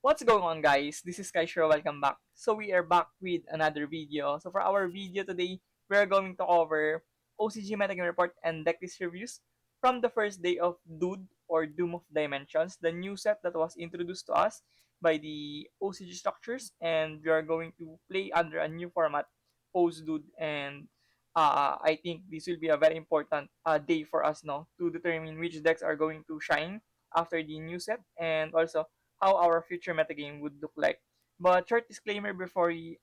What's going on, guys? This is Kaishro. Welcome back. So we are back with another video. So for our video today, we are going to cover OCG Metagame Report and decklist reviews from the first day of DOOD or Doom of Dimensions, the new set that was introduced to us by the OCG structures, and we are going to play under a new format post DOOD, and I think this will be a very important day for us now to determine which decks are going to shine after the new set, and also how our future metagame would look like. But short disclaimer before we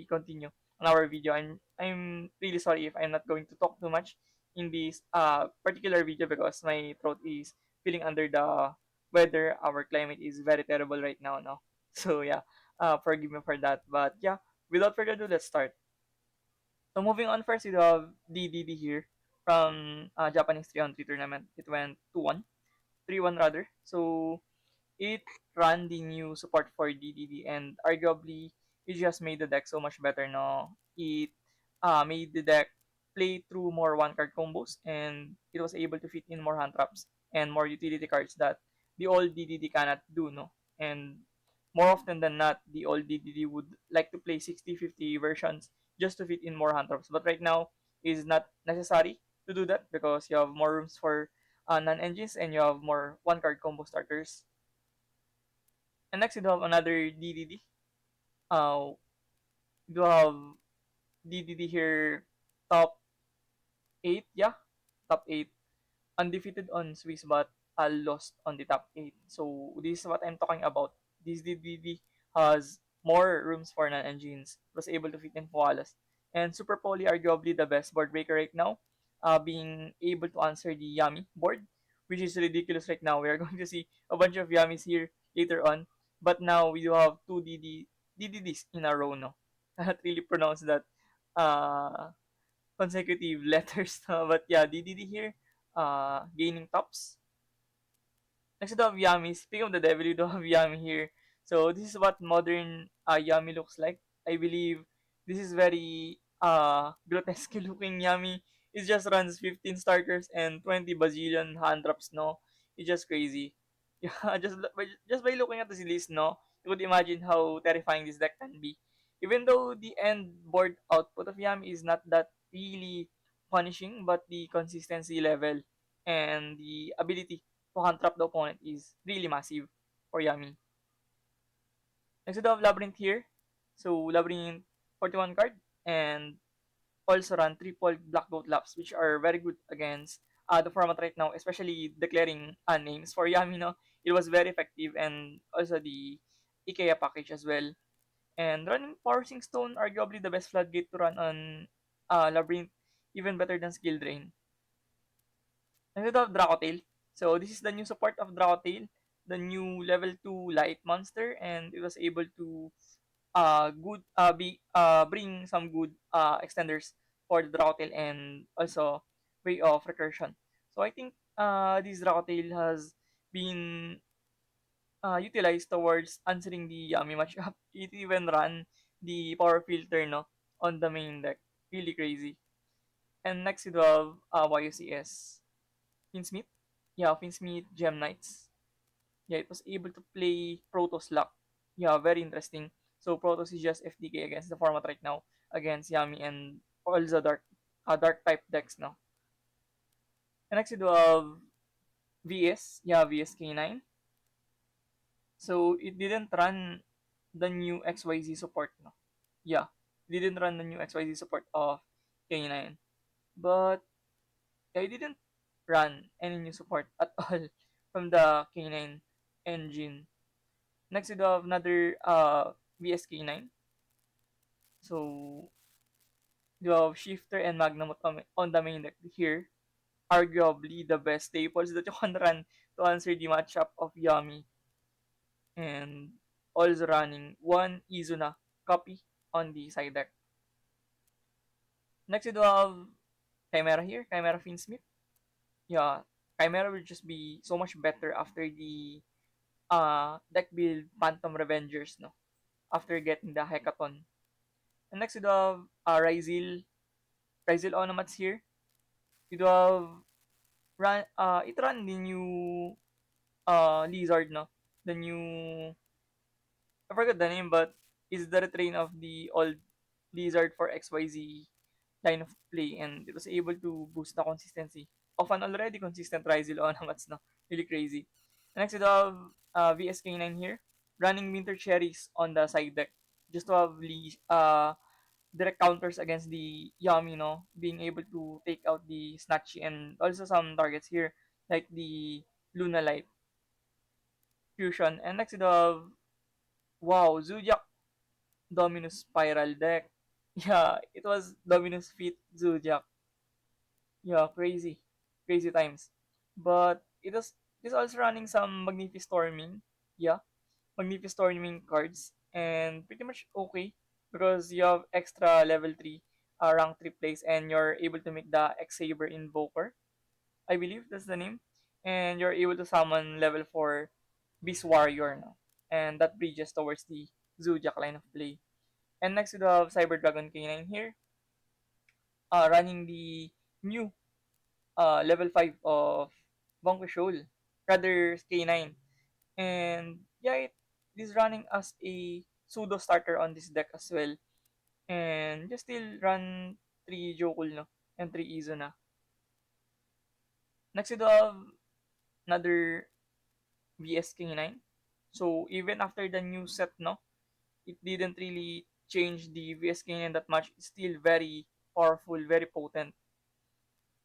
continue on our video, I'm really sorry if I'm not going to talk too much in this particular video because my throat is feeling under the weather. Our climate is very terrible right now, no. So yeah, forgive me for that. But yeah, without further ado, let's start. So moving on first, we have DDD here from Japanese 3-on-3 tournament. It went 2-1, 3-1 rather. So it ran the new support for DDD, and arguably it just made the deck so much better now. It made the deck play through more one card combos, and it was able to fit in more hand traps and more utility cards that the old DDD cannot do, no. And more often than not, the old DDD would like to play 60-50 versions just to fit in more hand traps, but right now is not necessary to do that because you have more rooms for non-engines and you have more one card combo starters. And next, you do have another DDD. You do have DDD here, top 8, yeah, top 8. Undefeated on Swiss, but lost on the top 8. So, this is what I'm talking about. This DDD has more rooms for non-engines, was able to fit in Koalas. And Super Poly, arguably the best board breaker right now, being able to answer the Yami board, which is ridiculous right now. We are going to see a bunch of Yamis here later on, but now we do have two DDDs in a row now. I cannot really pronounce that consecutive letters, but yeah, DDD here, gaining tops. Next to have Yami. Speaking of the devil, you do have Yami here. So this is what modern Yami looks like. I believe this is very grotesque looking Yami. It just runs 15 starters and 20 bazillion hand drops, no? It's just crazy. Yeah, just by looking at this list, no, you could imagine how terrifying this deck can be. Even though the end board output of Yami is not that really punishing, but the consistency level and the ability to hand trap the opponent is really massive for Yami. Next we have Labyrinth here. So Labyrinth 41 card and also run triple Black Goat Laps, which are very good against the format right now, especially declaring names for Yami. No? It was very effective, and also the IKEA package as well. And running Forcing Stone, arguably the best floodgate to run on Labyrinth, even better than Skill Drain. And we have Dracotail. So this is the new support of Dracotail, the new level 2 light monster, and it was able to bring some good extenders for the Dracotail and also way of recursion. So I think this Dracotail has been utilized towards answering the Yami matchup. It even ran the power filter, no, on the main deck. Really crazy. And next you have YUCS. Finsmith. Yeah, Finsmith Gem Knights. Yeah, it was able to play Protoss Lock. Yeah, very interesting. So Protoss is just FDK against the format right now against Yami and all the dark type decks now. And next you do have VS. Yeah, VS K9. So it didn't run the new XYZ support, no. Yeah, it didn't run the new XYZ support of K9. But I didn't run any new support at all from the K9 engine. Next, we have another VSK9. So, you have Shifter and Magnum on the main deck here. Arguably the best staples that you can run to answer the matchup of Yami. And also running one Izuna copy on the side deck. Next, you have Chimera here, Chimera Finsmith. Yeah, Chimera will just be so much better after the deck build Phantom Revengers, no? After getting the Hecaton. And next, you have Raisel Onomats here. You have it ran the new Lizard, no? The new I forgot the name, but is the retrain of the old Blizzard for XYZ line of play, and it was able to boost the consistency of an already consistent Raisel on Hamats, no? Really crazy. Next, we have VSK9 here, running Winter Cherries on the side deck, just to have direct counters against the Yami, no? Being able to take out the Snatchy and also some targets here, like the Luna Light Fusion. And next, we have, wow, Zodiac Dominus Spiral deck. Yeah, it was Dominus Feet Zodiac. Yeah, crazy. Crazy times. But it is also running some Magnifi-Storming. Yeah, Magnifi-Storming cards. And pretty much okay. Because you have extra level 3 rank 3 plays and you're able to make the X-Saber Invoker. I believe that's the name. And you're able to summon level 4 Beast Warrior now. And that bridges towards the Zodiac line of play. And next we have Cyber Dragon K9 here, running the new level 5 of Bonquishol, rather K9. And yeah, it is running as a pseudo starter on this deck as well. And just still run 3 Jokul, no? And 3 Izuna. Next we have another VS K9. So even after the new set, no, it didn't really change the VS K9 that much. It's still very powerful, very potent.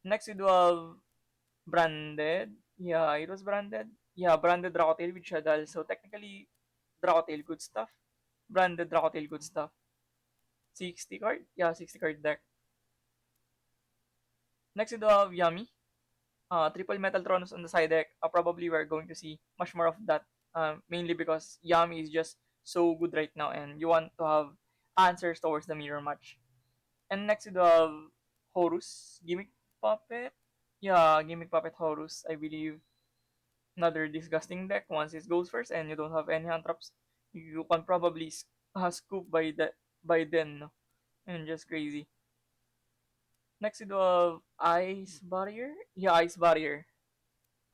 Next we do have branded. Yeah, it was branded. Yeah, branded Dracotail with Shadal. So technically, Dracotail good stuff. Branded Dracotail good stuff. 60 card? Yeah, 60 card deck. Next we do have Yami. Triple Metal Tronus on the side deck. Probably we're going to see much more of that. Mainly because Yami is just so good right now and you want to have answers towards the mirror match. And next we do have Horus. Gimmick Puppet. Yeah, Gimmick Puppet Horus, I believe. Another disgusting deck. Once it goes first and you don't have any hand traps, you can probably scoop by then, no? And just crazy. Next we do have Ice Barrier. Yeah, Ice Barrier.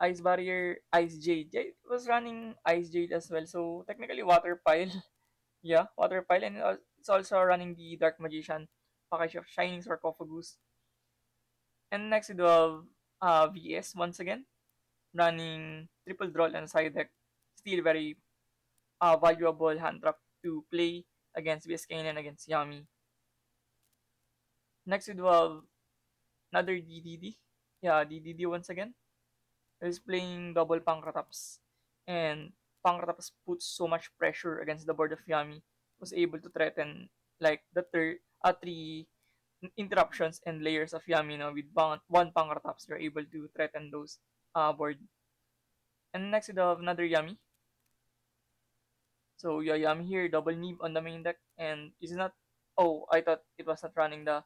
Ice Barrier, Ice Jade. Yeah, it was running Ice Jade as well. So technically Water Pile. Yeah, Water Pile. And it's also running the Dark Magician package of Shining Sarcophagus. And next we do have VS once again. Running triple draw and side deck. Still very valuable hand trap to play against Biscayne and against Yami. Next, we do have another DDD. Yeah, DDD once again. He's playing double Pankrataps. And Pankrataps puts so much pressure against the board of Yami. Was able to threaten like the three interruptions and layers of Yami, no, with one Pankrataps. You're able to threaten those board. And next, we do have another Yami. So yeah, I'm here, double Nib on the main deck, and it's not. Oh, I thought it was not running the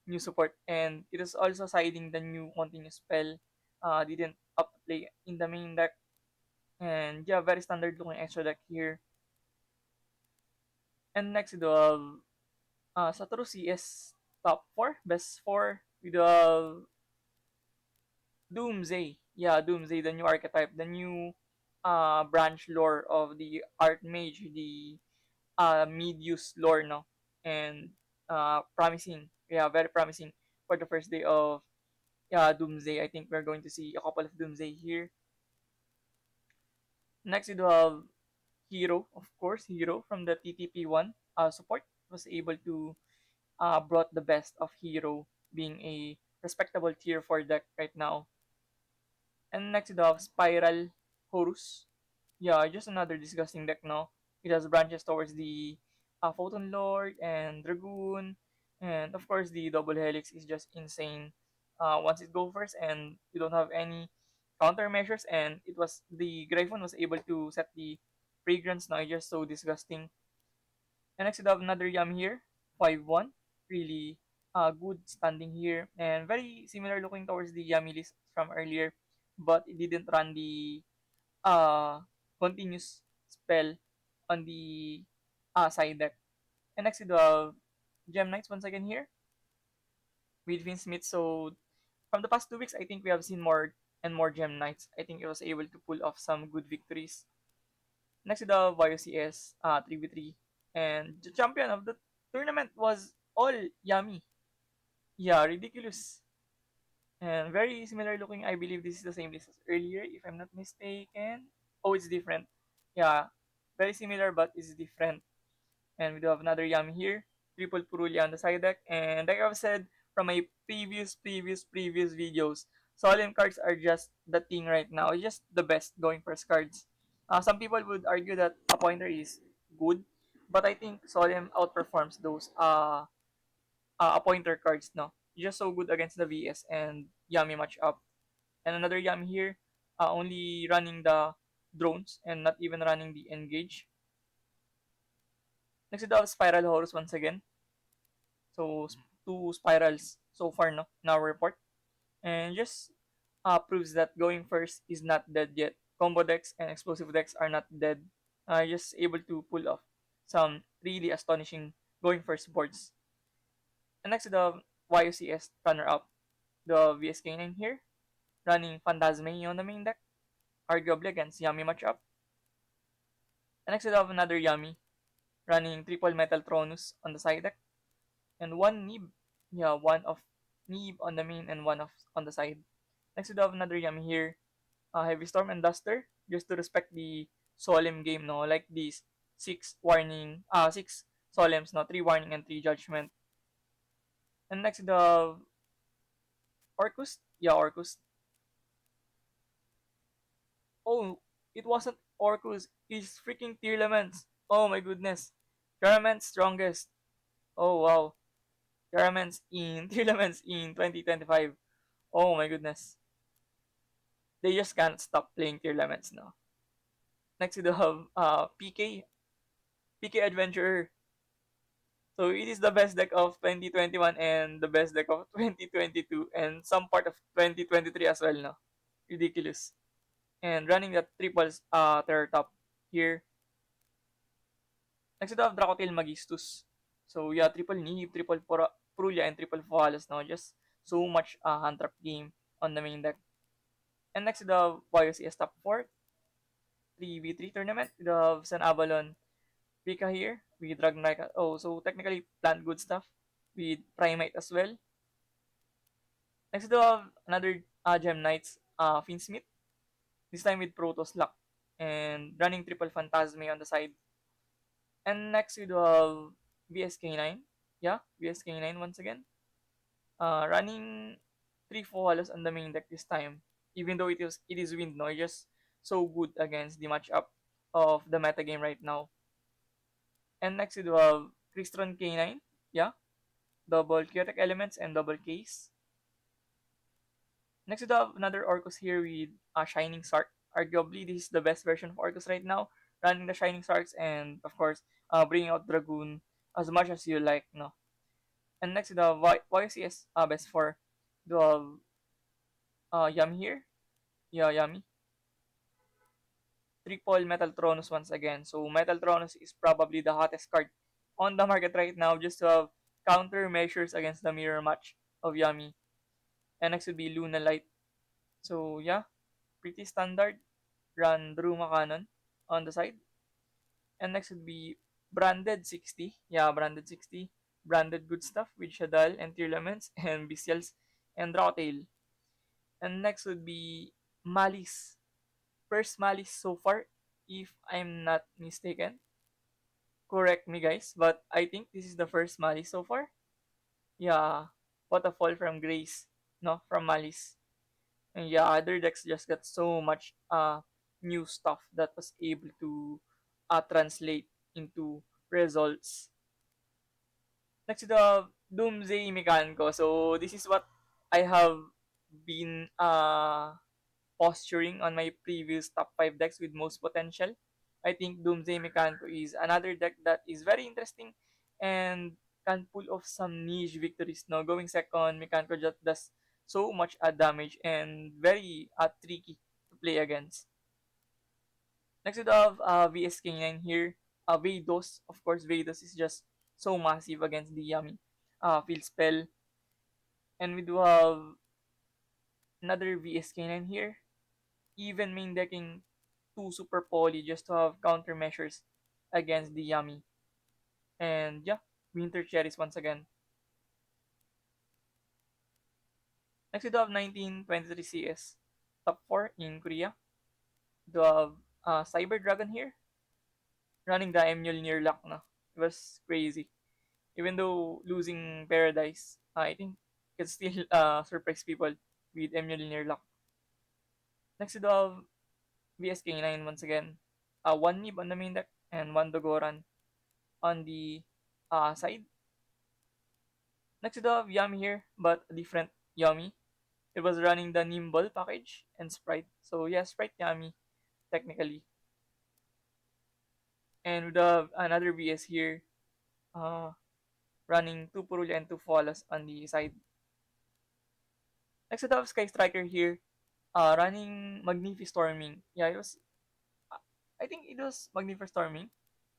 new support, and it is also siding the new continuous spell. Didn't up play in the main deck, and yeah, very standard looking extra deck here. And next we do have Satoru CS top 4, best 4. We do have Doomsay. Yeah, Doomsay, the new archetype, the new branch lore of the Archmage, the mid-use lore, no? And promising. Yeah, very promising for the first day of Doomsday. I think we're going to see a couple of Doomsday here. Next, we do have Hero, of course. Hero from the TTP1 support was able to brought the best of Hero, being a respectable tier 4 deck right now. And next, we do have Spiral Horus. Yeah, just another disgusting deck, no? It has branches towards the Photon Lord and Dragoon. And of course, the Double Helix is just insane. Once it goes first and you don't have any countermeasures, and it was the Gryphon was able to set the fragrance, now it's just so disgusting. And next, we have another Yam here, 5-1. Really good standing here. And very similar looking towards the Yami list from earlier. But it didn't run the uh, continuous spell on the side deck. And next we do have Gem Knights once again here with Vince Smith. So from the past 2 weeks, I think we have seen more and more Gem Knights. I think it was able to pull off some good victories. Next to the YOCS 3v3. And the champion of the tournament was all Yami. Yeah, ridiculous. And very similar looking. I believe this is the same list as earlier, if I'm not mistaken. Oh, it's different. Yeah, very similar, but it's different. And we do have another Yami here. Triple Purulia on the side deck. And like I've said from my previous videos, Solemn cards are just the thing right now. It's just the best going first cards. Some people would argue that a pointer is good, but I think Solemn outperforms those appointer cards, no? Just so good against the VS and Yami matchup. And another Yami here, only running the drones and not even running the engage. Next we have Spiral Horus once again. So two spirals so far, no, in our report. And just proves that going first is not dead yet. Combo decks and explosive decks are not dead. Just able to pull off some really astonishing going first boards. And next to the YOCS runner up, the VSK9 here, running Phantasme on the main deck, arguably against Yami matchup. And next we have another Yami, running triple Metal Tronus on the side deck, and one Nib. Yeah, one of Nib on the main and one of on the side. Next we have another Yami here, Heavy Storm and Duster, just to respect the Solemn game, no? Like these six Solemns, no? 3 warning and 3 judgment. And next we have Orcus. Yeah, Orcus. Oh, it wasn't Orcus. It's freaking Tearlaments. Oh my goodness. Tearlaments strongest. Oh wow. Tearlaments in Tearlaments in 2025. Oh my goodness. They just can't stop playing Tearlaments now. Next we have PK Adventurer. So it is the best deck of 2021 and the best deck of 2022 and some part of 2023 as well, no? Ridiculous. And running that triples terror top here. Next ito have Dracotail Magistus. So yeah, triple Nihib, triple Prulia, and triple Phalos now. Just so much hand trap game on the main deck. And next ito have YOCS top 4, 3v3 tournament. We have San Avalon Pika here with Ragnarok. Oh, so technically plant good stuff with Primate as well. Next ito have another Gem Knights Finsmith. This time with Protoss Luck and running triple Phantasme on the side. And next we do have VSK9. Yeah, VSK9 once again. Running 3 Fohalos on the main deck this time. Even though it is wind, no, just so good against the matchup of the metagame right now. And next we do have Crystron K9. Yeah, double chaotic elements and double case. Next we do have another Orcus here with Shining Sark. Arguably, this is the best version of Orcus right now. Running the Shining Sarks and, of course, bringing out Dragoon as much as you like, no? And next, the YCS best for the Yami here. Yeah, Yami. Triple Metal Tronus once again. So, Metal Tronus is probably the hottest card on the market right now just to have counter measures against the mirror match of Yami. And next would be Luna Light. So, yeah, pretty standard. Run Druma Cannon on the side. And next would be Branded 60. Yeah, Branded 60. Branded good stuff with Shadal and Tearlaments and Bestials and Drawtail. And next would be Malice. First Malice so far, if I'm not mistaken. Correct me, guys, but I think this is the first Malice so far. Yeah, what a fall from grace, no, from Malice. And yeah, other decks just got so much new stuff that was able to translate into results. Next to the Doomsay Mechanico. So this is what I have been posturing on my previous top 5 decks with most potential. I think Doomsday Mechanico is another deck that is very interesting and can pull off some niche victories. No, going second, Mechanico just does so much damage and very tricky to play against. Next we have VSK9 here. Vados, of course, Vados is just so massive against the Yami field spell. And we do have another VSK9 here. Even main decking two super poly just to have countermeasures against the Yami. And yeah, Winter Cherries once again. Next we do have 1923 CS. Top 4 in Korea. We do have Cyber Dragon here. Running the Mjolnir lock na. It was crazy. Even though losing Paradise, I think can still surprise people with Mjolnir lock. Next we do have VSK9 once again. One Nib on the main deck and one Dogoran on the side. Next we do have Yami here, but a different Yami. It was running the Nimble package and Sprite. So yeah, Sprite Yami technically. And we do have another VS here, uh, running two Purulya and two Falas on the side. Next we do have Sky Striker here, running Storming. Yeah, it was. I think it was Storming.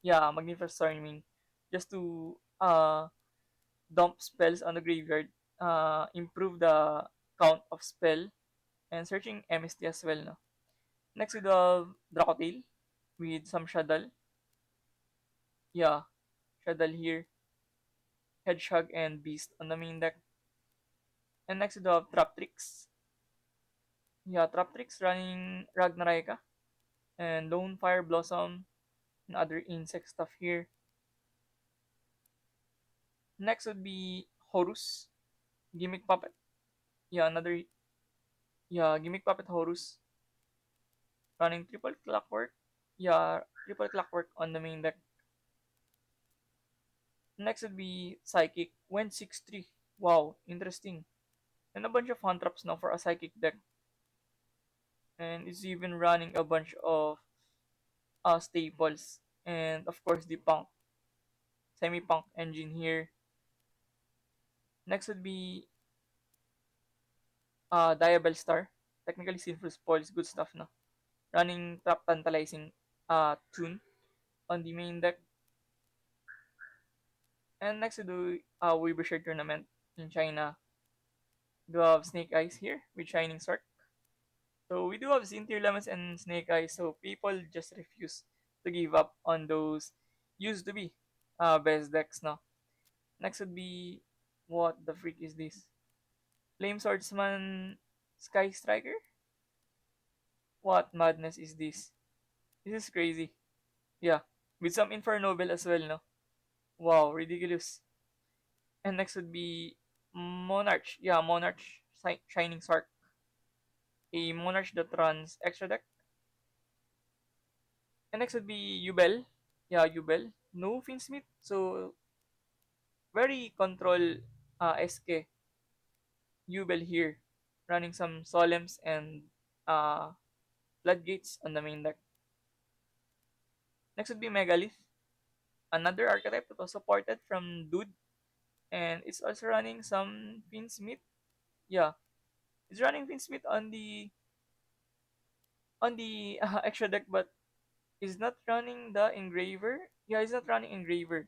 Yeah, Storming, just to dump spells on the graveyard, improve the count of spell, and searching MST as well. No? Next we do have Dracotail with some Shaddle. Yeah, Shaddle here, Hedgehog and Beast on the main deck. And next we do have Traprix. Yeah, Traprix running Ragnaraka and Lone Fire Blossom and other insect stuff here. Next would be Horus, Gimmick Puppet. Yeah, another Gimmick Puppet Horus running triple clockwork. Yeah, triple clockwork on the main deck. Next would be Psychic, went 6-3. Wow, interesting. And a bunch of hand traps now for a Psychic deck. And it's even running a bunch of staples. And of course the punk, semi-punk engine here. Next would be Diabell Star. Technically Sinful Spoils, good stuff no. Running Trap Tantalizing tune on the main deck. And next to do Weaver Shirt Tournament in China. We do have Snake Eyes here with Shining Sark. So we do have Zintir Lemons and Snake Eyes, so people just refuse to give up on those used to be best decks now. Next would be, what the freak is this? Flame Swordsman Sky Striker? What madness is this? This is crazy. Yeah, with some Infernoble as well, no? Wow, ridiculous. And next would be Monarch. Yeah, Monarch Shining Sark. A Monarch that runs extra deck. And next would be Ubel. Yeah, Ubel. No Finsmith. So, very control SK. Ubel here. Running some Solemns and uh, Floodgates on the main deck. Next would be Megalith. Another archetype that was supported from DOOD. And it's also running some Finsmith. Yeah, it's running Finsmith on the extra deck, but is not running the engraver. Yeah, it's not running engraver.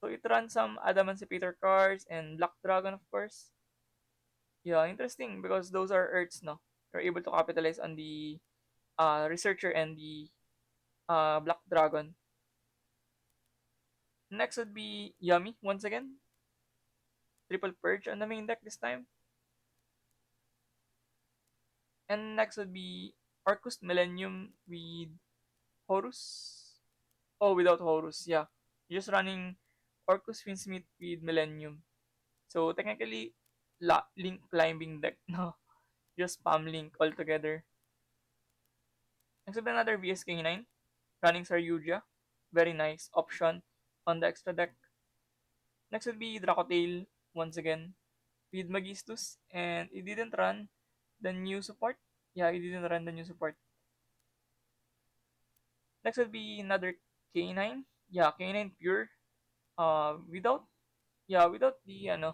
So it runs some Adamantipator cards and Black Dragon, of course. Yeah, interesting because those are Earths, no? You're able to capitalize on the Researcher and the Black Dragon. Next would be Yummy, once again. Triple Purge on the main deck this time. And next would be Arcus Millennium with Horus. Oh, without Horus, yeah. Just running Orcus Finsmith with Millennium. So technically, link climbing deck, no? Just spam link altogether. Next up another VSK9, running Saryuja. Very nice option on the extra deck. Next would be Dracotail, once again, with Magistus, and it didn't run the new support. Yeah, it didn't run the new support. Next would be another K9. Yeah, K9 pure. Without, without the,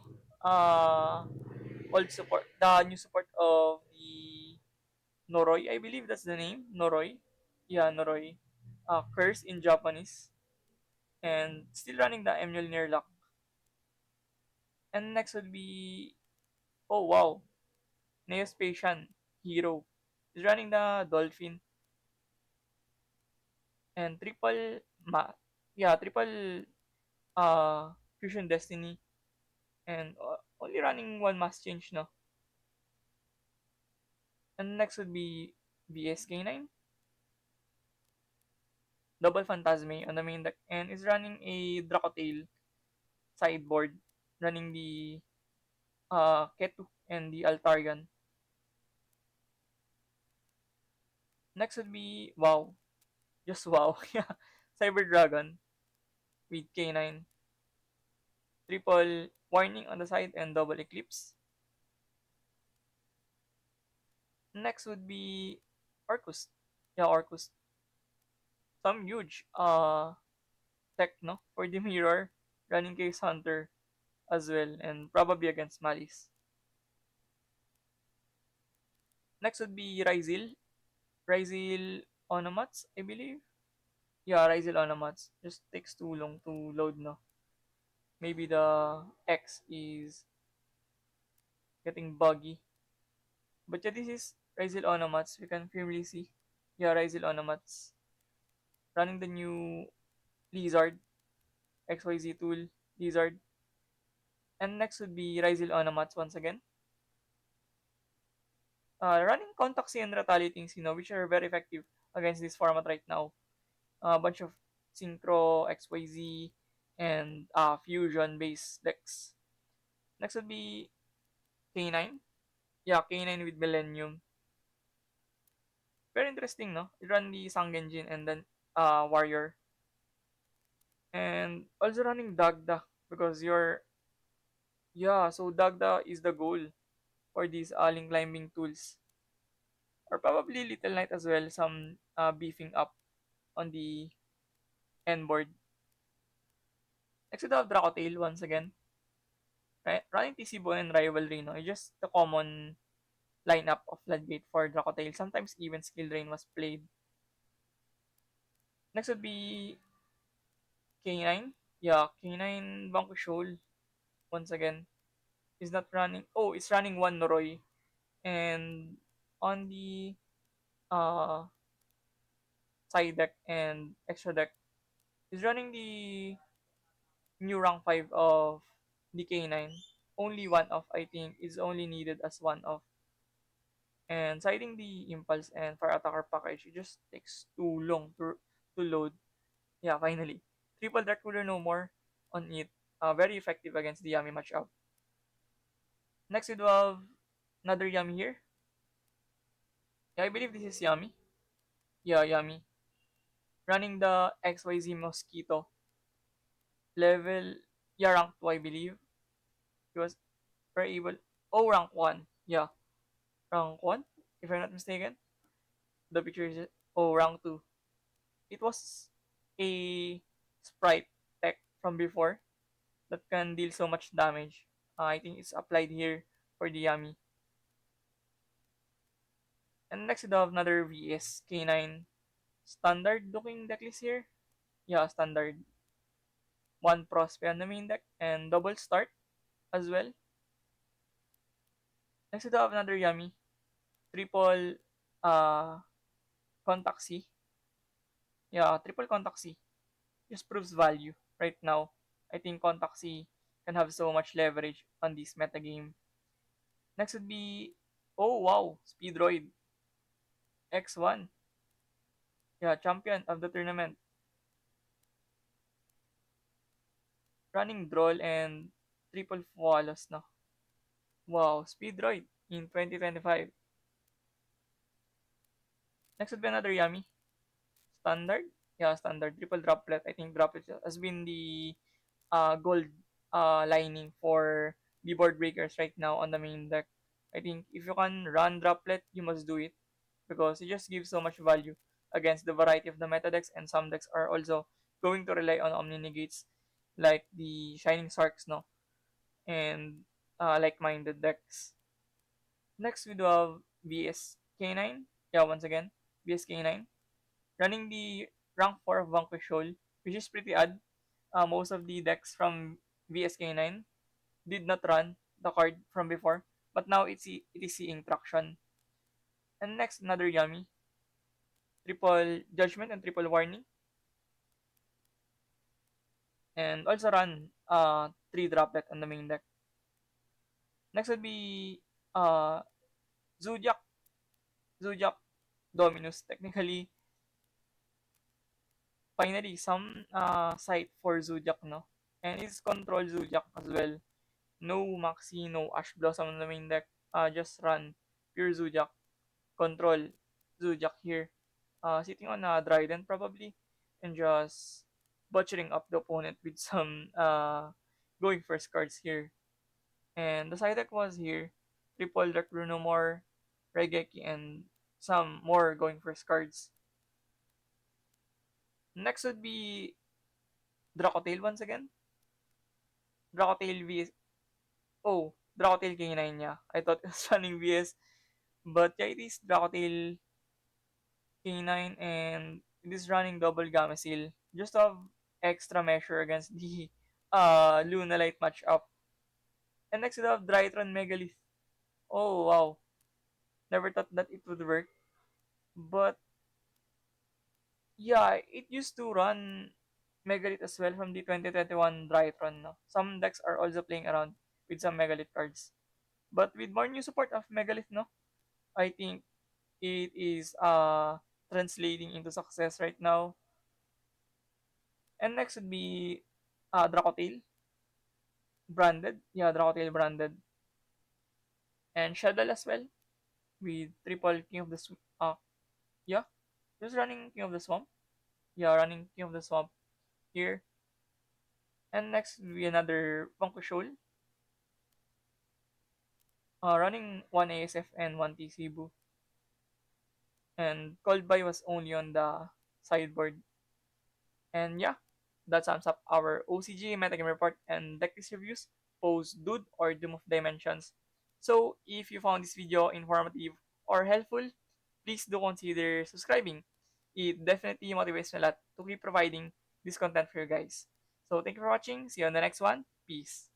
old support, the new support of the Noroi, I believe that's the name, Noroi. Yeah, Noroi. Curse in Japanese. And still running the Mjolnir lock. And next would be, oh wow, Neospatian Hero. Is running the Dolphin. and triple uh Fusion Destiny, and only running one mass change, no. And next would be VSK9, double Phantasme on the main deck, and is running a Dracotail sideboard, running the Ketu and the Altarian. Next would be wow, just wow, yeah, Cyber Dragon with K9, triple Warning on the side and double Eclipse. Next would be Orcus. Yeah, Orcus. Some huge tech, no, for the mirror, running Case Hunter as well, and probably against Malice. Next would be Raisel Onomats, I believe. Yeah, Raisel Onomats. Just takes too long to load, no. Maybe the X is getting buggy. But yeah, this is Raisel Onomats. We can firmly see. Yeah, Raisel Onomats. Running the new Lizard, XYZ tool, Lizard. And next would be Raisel Onomats once again. Running Contact and Retaliating, which are very effective against this format right now. A bunch of Synchro, XYZ, and Fusion based decks. Next would be K9. Yeah, K9 with Millennium. Very interesting, no? You run the Sangenjin and then Warrior. And also running Dagda because yeah, so Dagda is the goal for these link climbing tools. Or probably Little Knight as well, some beefing up on the end board. Next we have Dracotail once again. Right? Running TC Bone and Rivalry, no? It's just the common lineup of Floodgate for Dracotail. Sometimes even Skill Drain was played. Next would be K9. Yeah, K9 Vanquishol once again. Is not running. Oh, it's running one Noroi. And on the uh, side deck and extra deck, is running the new rank 5 of the K9. Only one of, I think, is only needed as one of. And citing the impulse and fire attacker package, it just takes too long to load. Yeah, finally. Triple Dark Ruler no more on it. Very effective against the Yami matchup. Next we do have another Yami here. Yeah, I believe this is Yami. Yeah, Yami. Running the XYZ Mosquito. Level, yeah, rank 2 I believe. He was very able. Oh, rank 1. Yeah, rank 1, if I'm not mistaken. The picture is, oh, rank 2. It was a sprite tech from before that can deal so much damage. I think it's applied here for the Yami. And next we have another VS K9 standard looking decklist here. Yeah, standard. One Prospe on the main deck and double start as well. Next we have another Yami. Triple uh contact C. Yeah, triple contact C. Just proves value right now. I think contact C can have so much leverage on this metagame. Next would be, oh wow, Speedroid X1. Yeah, champion of the tournament. Running Droll and triple Flawless, no? Wow, Speedroid in 2025. Next would be another Yami. Standard. Yeah, standard. Triple Droplet. I think Droplet has been the gold lining for the board breakers right now on the main deck. I think if you can run Droplet, you must do it because it just gives so much value against the variety of the meta decks, and some decks are also going to rely on Omni Negates like the Shining Sharks, no? And like-minded decks. Next, we do have VS K9. Yeah, once again, VS K9. Running the rank 4 of Vanquish Shoal, which is pretty odd. Most of the decks from VS K9 did not run the card from before, but now it is seeing traction. And next, another Yummy. Triple Judgment and Triple Warning. and also run 3 droplet on the main deck. Next would be uh, Zodiac, Zodiac Dominus. Technically, finally, some site for Zodiac, no? And it's control Zodiac as well. No Maxi, no Ash Blossom on the main deck. Just run pure Zodiac. Control Zodiac here. Sitting on a Dryden probably. And just butchering up the opponent with some going first cards here. And the side deck was here. Triple Dark Bruno more, Regeki, and some more going first cards. Next would be Dracotail once again. Dracotail vs. Oh, Dracotail K9, yeah. I thought it was running VS. But yeah, it is Dracotail K9 and it is running double Gamma Seal. Just to have extra measure against the Lunalite matchup. And next we have Drytron Megalith. Oh wow. Never thought that it would work. But yeah, it used to run Megalith as well from the 2021 Drytron. No? Some decks are also playing around with some Megalith cards. But with more new support of Megalith, no, I think it is translating into success right now. And next would be Dracotail branded. Yeah, Dracotail branded. And Shadow as well with triple King of the yeah, just running King of the Swamp. Yeah, running King of the Swamp here. And next would be another Punkushol. Running one ASF and one TCBU. And Cold Buy was only on the sideboard. And yeah, that sums up our OCG metagame report and deck list reviews post DOOD or Doom of Dimensions. So if you found this video informative or helpful, please do consider subscribing. It definitely motivates me a lot to keep providing this content for you guys. So thank you for watching. See you on the next one. Peace.